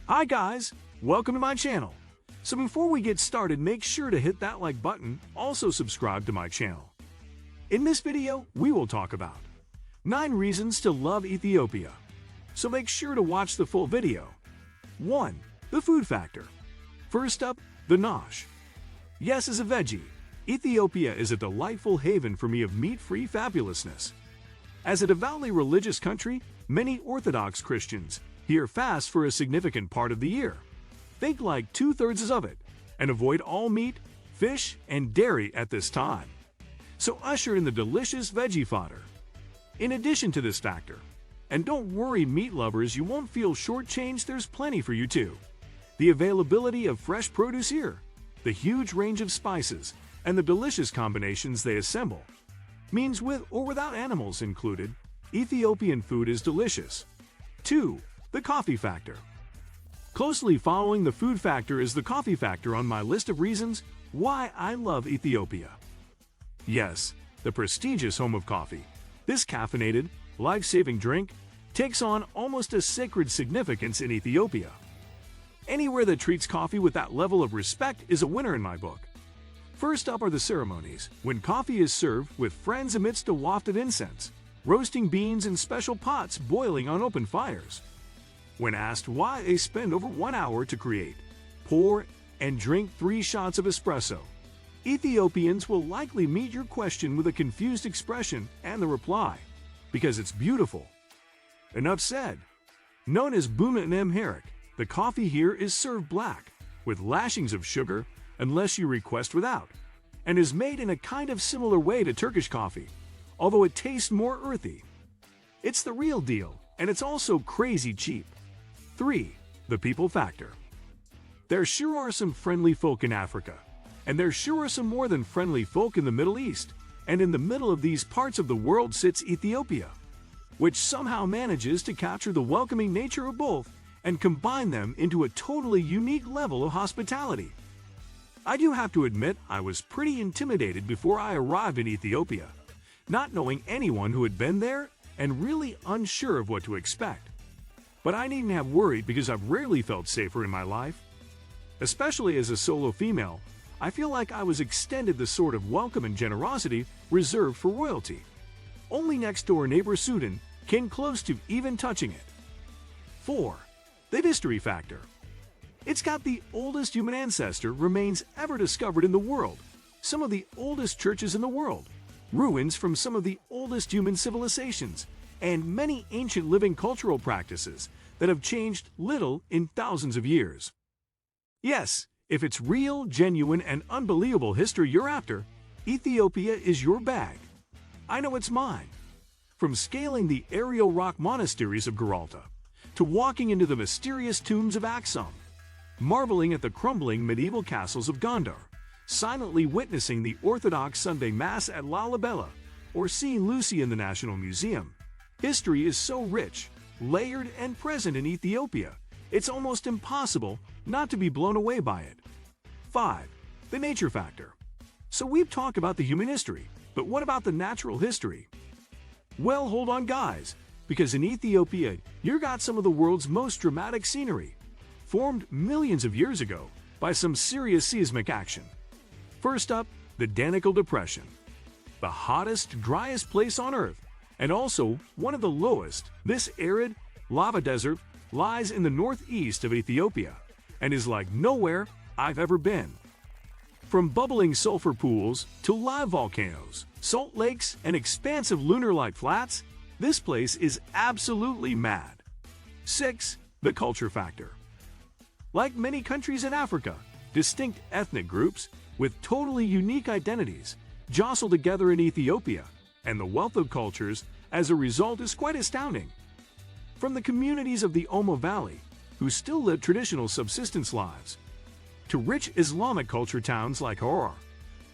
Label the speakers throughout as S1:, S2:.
S1: Hi guys, welcome to my channel. So before we get started, make sure to hit that like button, also subscribe to my channel. In this video, we will talk about 9 reasons to love Ethiopia. So make sure to watch the full video. 1. The food factor. First up, the nosh. Yes, as a veggie, Ethiopia is a delightful haven for me of meat-free fabulousness. As a devoutly religious country, many Orthodox Christians here fast for a significant part of the year. Think like 2/3 of it, and avoid all meat, fish, and dairy at this time. So usher in the delicious veggie fodder. In addition to this factor, and don't worry meat lovers, you won't feel shortchanged, there's plenty for you too. The availability of fresh produce here, the huge range of spices, and the delicious combinations they assemble means with or without animals included, Ethiopian food is delicious. 2. The coffee factor. Closely following the food factor is the coffee factor on my list of reasons why I love Ethiopia. Yes, the prestigious home of coffee, this caffeinated, life-saving drink takes on almost a sacred significance in Ethiopia. Anywhere that treats coffee with that level of respect is a winner in my book. First up are the ceremonies, when coffee is served with friends amidst a waft of incense, roasting beans in special pots boiling on open fires. When asked why they spend over 1 hour to create, pour, and drink 3 shots of espresso, Ethiopians will likely meet your question with a confused expression and the reply, because it's beautiful. Enough said. Known as Buna and Amharic, the coffee here is served black, with lashings of sugar, unless you request without, and is made in a kind of similar way to Turkish coffee, although it tastes more earthy. It's the real deal, and it's also crazy cheap. 3. The people factor. There sure are some friendly folk in Africa, and there sure are some more than friendly folk in the Middle East, and in the middle of these parts of the world sits Ethiopia, which somehow manages to capture the welcoming nature of both and combine them into a totally unique level of hospitality. I do have to admit I was pretty intimidated before I arrived in Ethiopia, not knowing anyone who had been there and really unsure of what to expect. But I needn't have worried because I've rarely felt safer in my life. Especially as a solo female, I feel like I was extended the sort of welcome and generosity reserved for royalty. Only next-door neighbor Sudan came close to even touching it. 4. The history factor. It's got the oldest human ancestor remains ever discovered in the world, some of the oldest churches in the world, ruins from some of the oldest human civilizations, and many ancient living cultural practices that have changed little in thousands of years. Yes, if it's real, genuine, and unbelievable history you're after, Ethiopia is your bag. I know it's mine. From scaling the aerial rock monasteries of Geralta, to walking into the mysterious tombs of Aksum, marveling at the crumbling medieval castles of Gondar, silently witnessing the Orthodox Sunday Mass at Lalibela, or seeing Lucy in the National Museum. History is so rich, layered, and present in Ethiopia, it's almost impossible not to be blown away by it. 5. The nature factor. So we've talked about the human history, but what about the natural history? Well, hold on guys, because in Ethiopia, you got some of the world's most dramatic scenery, formed millions of years ago by some serious seismic action. First up, the Danakil Depression. The hottest, driest place on Earth, and also one of the lowest, this arid, lava desert lies in the northeast of Ethiopia and is like nowhere I've ever been. From bubbling sulfur pools to live volcanoes, salt lakes, and expansive lunar-like flats, this place is absolutely mad. 6. The culture factor. Like many countries in Africa, distinct ethnic groups with totally unique identities jostle together in Ethiopia, and the wealth of cultures as a result is quite astounding. From the communities of the Omo Valley, who still live traditional subsistence lives, to rich Islamic culture towns like Harar,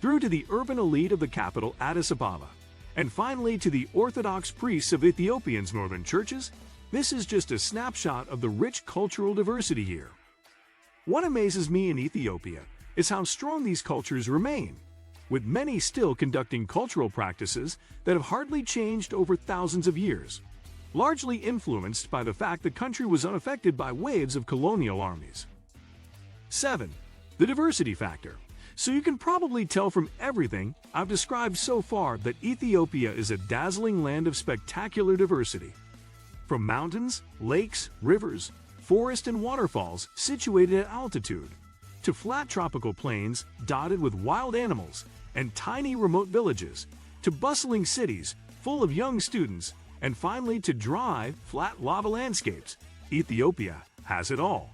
S1: through to the urban elite of the capital Addis Ababa, and finally to the Orthodox priests of Ethiopia's northern churches, this is just a snapshot of the rich cultural diversity here. What amazes me in Ethiopia is how strong these cultures remain, with many still conducting cultural practices that have hardly changed over thousands of years. largely influenced by the fact the country was unaffected by waves of colonial armies. 7. The diversity factor. So you can probably tell from everything I've described so far that Ethiopia is a dazzling land of spectacular diversity. From mountains, lakes, rivers, forests and waterfalls situated at altitude, to flat tropical plains dotted with wild animals and tiny remote villages, to bustling cities full of young students, and finally to dry, flat lava landscapes, Ethiopia has it all.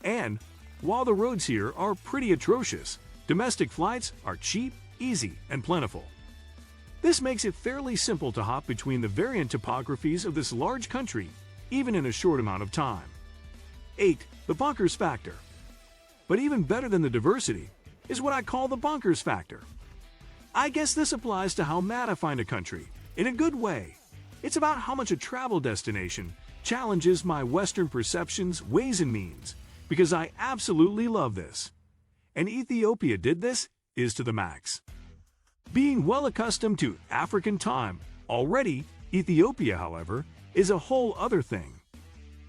S1: And while the roads here are pretty atrocious, domestic flights are cheap, easy, and plentiful. This makes it fairly simple to hop between the variant topographies of this large country, even in a short amount of time. 8. The bonkers factor. But even better than the diversity is what I call the bonkers factor. I guess this applies to how mad I find a country, in a good way. It's about how much a travel destination challenges my Western perceptions, ways, and means, because I absolutely love this. And Ethiopia did this is to the max. Being well accustomed to African time already, Ethiopia, however, is a whole other thing.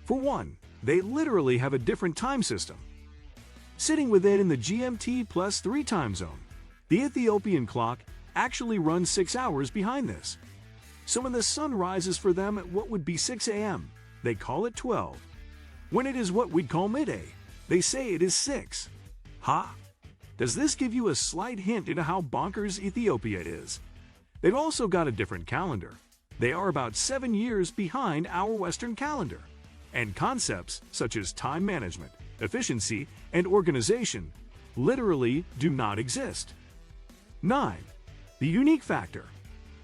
S1: For one, they literally have a different time system. Sitting within in the GMT+3 time zone, the Ethiopian clock actually runs 6 hours behind this. So when the sun rises for them at what would be 6 a.m., they call it 12. When it is what we'd call midday, they say it is 6. Ha! Does this give you a slight hint into how bonkers Ethiopia is? They've also got a different calendar. They are about 7 years behind our Western calendar. And concepts such as time management, efficiency, and organization literally do not exist. 9. The unique factor.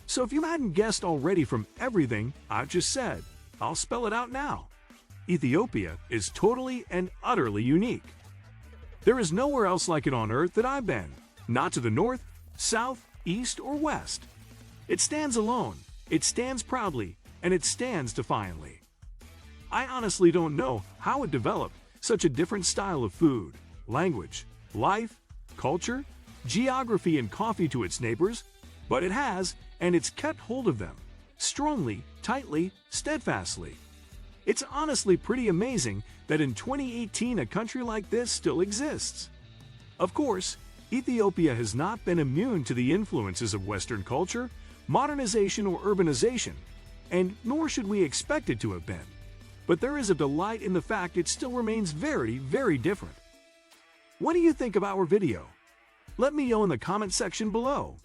S1: So if you hadn't guessed already from everything I've just said, I'll spell it out now. Ethiopia is totally and utterly unique. There is nowhere else like it on Earth that I've been, not to the north, south, east, or west. It stands alone, it stands proudly, and it stands defiantly. I honestly don't know how it developed such a different style of food, language, life, culture, geography, and coffee to its neighbors, but it has, and it's kept hold of them, strongly, tightly, steadfastly. It's honestly pretty amazing that in 2018 a country like this still exists. Of course, Ethiopia has not been immune to the influences of Western culture, modernization, or urbanization, and nor should we expect it to have been. But there is a delight in the fact it still remains very, very different. What do you think of our video? Let me know in the comment section below.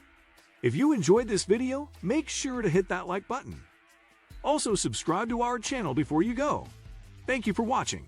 S1: If you enjoyed this video, make sure to hit that like button. Also, subscribe to our channel before you go. Thank you for watching.